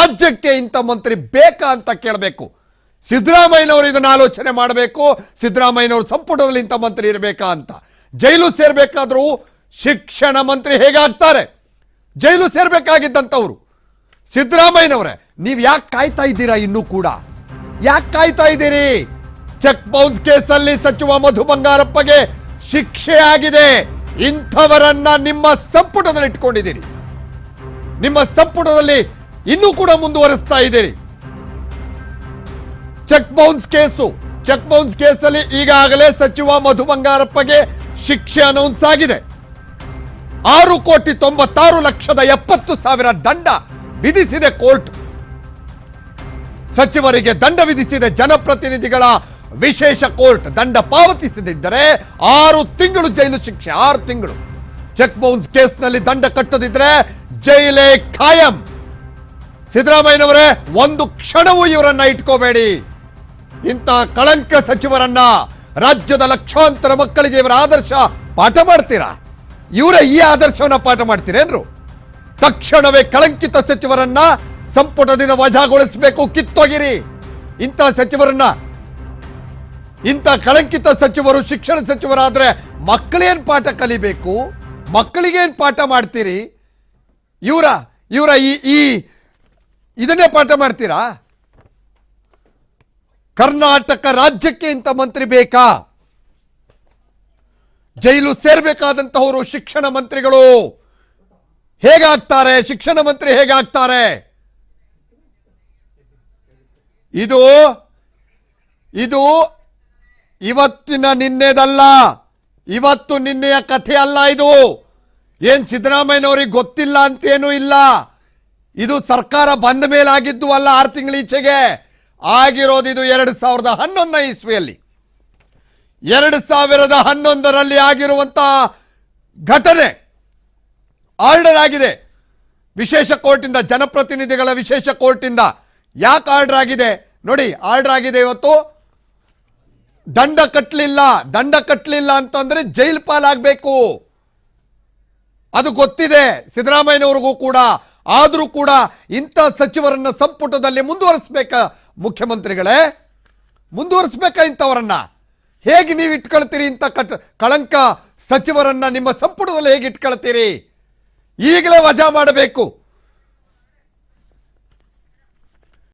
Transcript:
ರಾಜ್ಯಕ್ಕೆ ಇಂಥ ಮಂತ್ರಿ ಬೇಕಾ ಅಂತ ಕೇಳಬೇಕು. ಸಿದ್ದರಾಮಯ್ಯನವರು ಇದನ್ನು ಆಲೋಚನೆ ಮಾಡಬೇಕು. ಸಿದ್ದರಾಮಯ್ಯನವರು ಸಂಪುಟದಲ್ಲಿ ಇಂಥ ಮಂತ್ರಿ ಇರಬೇಕಾ ಅಂತ. ಜೈಲು ಸೇರ್ಬೇಕಾದ್ರೂ ಶಿಕ್ಷಣ ಮಂತ್ರಿ ಹೇಗಾಗ್ತಾರೆ? ಜೈಲು ಸೇರ್ಬೇಕಾಗಿದ್ದಂಥವ್ರು ಸಿದ್ದರಾಮಯ್ಯನವರೇ. ನೀವು ಯಾಕೆ ಕಾಯ್ತಾ ಇದ್ದೀರಾ? ಇನ್ನೂ ಕೂಡ ಯಾಕೆ ಕಾಯ್ತಾ ಇದ್ದೀರಿ? ಚೆಕ್ ಬೌನ್ಸ್ ಕೇಸಲ್ಲಿ ಸಚಿವ ಮಧು ಬಂಗಾರಪ್ಪಗೆ ಶಿಕ್ಷೆ ಆಗಿದೆ. ಇಂಥವರನ್ನ ನಿಮ್ಮ ಸಂಪುಟದಲ್ಲಿ ಇಟ್ಕೊಂಡಿದ್ದೀರಿ. ನಿಮ್ಮ ಸಂಪುಟದಲ್ಲಿ ಇನ್ನೂ ಕೂಡ ಮುಂದುವರಿಸ್ತಾ ಇದ್ದೀರಿ. ಚೆಕ್ ಬೌನ್ಸ್ ಕೇಸಲ್ಲಿ ಈಗಾಗಲೇ ಸಚಿವ ಮಧು ಬಂಗಾರಪ್ಪಗೆ ಶಿಕ್ಷೆ ಅನೌನ್ಸ್ ಆಗಿದೆ. 6,96,70,000 ದಂಡ ವಿಧಿಸಿದೆ ಕೋರ್ಟ್. ಸಚಿವರಿಗೆ ದಂಡ ವಿಧಿಸಿದೆ ಜನಪ್ರತಿನಿಧಿಗಳ ವಿಶೇಷ ಕೋರ್ಟ್. ದಂಡ ಪಾವತಿಸದಿದ್ದರೆ 6 ತಿಂಗಳು ಜೈಲು ಶಿಕ್ಷೆ. 6 ತಿಂಗಳು. ಚೆಕ್ ಬೌನ್ಸ್ ಕೇಸ್ನಲ್ಲಿ ದಂಡ ಕಟ್ಟದಿದ್ರೆ ಜೈಲೇ ಖಾಯಂ. ಸಿದ್ದರಾಮಯ್ಯನವರೇ, ಒಂದು ಕ್ಷಣವೂ ಇವರನ್ನ ಇಟ್ಕೋಬೇಡಿ. ಇಂಥ ಕಳಂಕ ಸಚಿವರನ್ನ, ರಾಜ್ಯದ ಲಕ್ಷಾಂತರ ಮಕ್ಕಳಿಗೆ ಇವರ ಆದರ್ಶ ಪಾಠ ಮಾಡ್ತೀರಾ? ಇವರೇ ಈ ಆದರ್ಶವನ್ನ ಪಾಠ ಮಾಡ್ತೀರೇನ್ರು? ತಕ್ಷಣವೇ ಕಳಂಕಿತ ಸಚಿವರನ್ನ ಸಂಪುಟದಿಂದ ವಜಾಗೊಳಿಸಬೇಕು, ಕಿತ್ತೊಗಿರಿ. ಇಂಥ ಸಚಿವರನ್ನ, ಇಂಥ ಕಳಂಕಿತ ಸಚಿವರು ಶಿಕ್ಷಣ ಸಚಿವರಾದ್ರೆ ಮಕ್ಕಳೇನ್ ಪಾಠ ಕಲಿಬೇಕು? ಮಕ್ಕಳಿಗೇನ್ ಪಾಠ ಮಾಡ್ತೀರಿ? ಇವರ ಇದನ್ನೇ ಪಾಠ ಮಾಡ್ತೀರಾ? ಕರ್ನಾಟಕ ರಾಜ್ಯಕ್ಕೆ ಇಂಥ ಮಂತ್ರಿ ಬೇಕಾ? ಜೈಲು ಸೇರ್ಬೇಕಾದಂತಹವರು ಶಿಕ್ಷಣ ಮಂತ್ರಿಗಳು ಹೇಗಾಗ್ತಾರೆ? ಶಿಕ್ಷಣ ಮಂತ್ರಿ ಹೇಗಾಗ್ತಾರೆ? ಇದು ಇವತ್ತಿನ ನಿನ್ನೆದಲ್ಲ, ಇವತ್ತು ನಿನ್ನೆಯ ಕಥೆ ಅಲ್ಲ. ಇದು ಏನ್ ಸಿದ್ದರಾಮಯ್ಯನವರಿಗೆ ಗೊತ್ತಿಲ್ಲ ಅಂತೇನೂ ಇಲ್ಲ. ಇದು ಸರ್ಕಾರ ಬಂದ ಮೇಲೆ ಆಗಿದ್ದು ಅಲ್ಲ. 6 ತಿಂಗಳ ಈಚೆಗೆ ಆಗಿರೋದು. ಇದು 2011 ಇಸ್ವಿಯಲ್ಲಿ, 2011ರಲ್ಲಿ ಆಗಿರುವಂತಹ ಘಟನೆ. ಆರ್ಡರ್ ಆಗಿದೆ ವಿಶೇಷ ಕೋರ್ಟಿಂದ, ಜನಪ್ರತಿನಿಧಿಗಳ ವಿಶೇಷ ಕೋರ್ಟಿಂದ. ಯಾಕೆ ಆರ್ಡರ್ ಆಗಿದೆ ನೋಡಿ? ಆರ್ಡರ್ ಆಗಿದೆ ಇವತ್ತು. ದಂಡ ಕಟ್ಟಲಿಲ್ಲ ಅಂತಂದ್ರೆ ಜೈಲ್ ಪಾಲಾಗಬೇಕು. ಅದು ಗೊತ್ತಿದೆ ಸಿದ್ದರಾಮಯ್ಯನವರಿಗೂ ಕೂಡ. ಆದರೂ ಕೂಡ ಇಂಥ ಸಚಿವರನ್ನ ಸಂಪುಟದಲ್ಲಿ ಮುಂದುವರಿಸಬೇಕಾ? ಮುಖ್ಯಮಂತ್ರಿಗಳೇ, ಮುಂದುವರಿಸಬೇಕಾ ಇಂಥವರನ್ನ? ಹೇಗೆ ನೀವು ಇಟ್ಕೊಳ್ತೀರಿ? ಇಂಥ ಕಳಂಕ ಸಚಿವರನ್ನ ನಿಮ್ಮ ಸಂಪುಟದಲ್ಲಿ ಹೇಗೆ ಇಟ್ಕೊಳ್ತೀರಿ? ಈಗಲೇ ವಜಾ ಮಾಡಬೇಕು.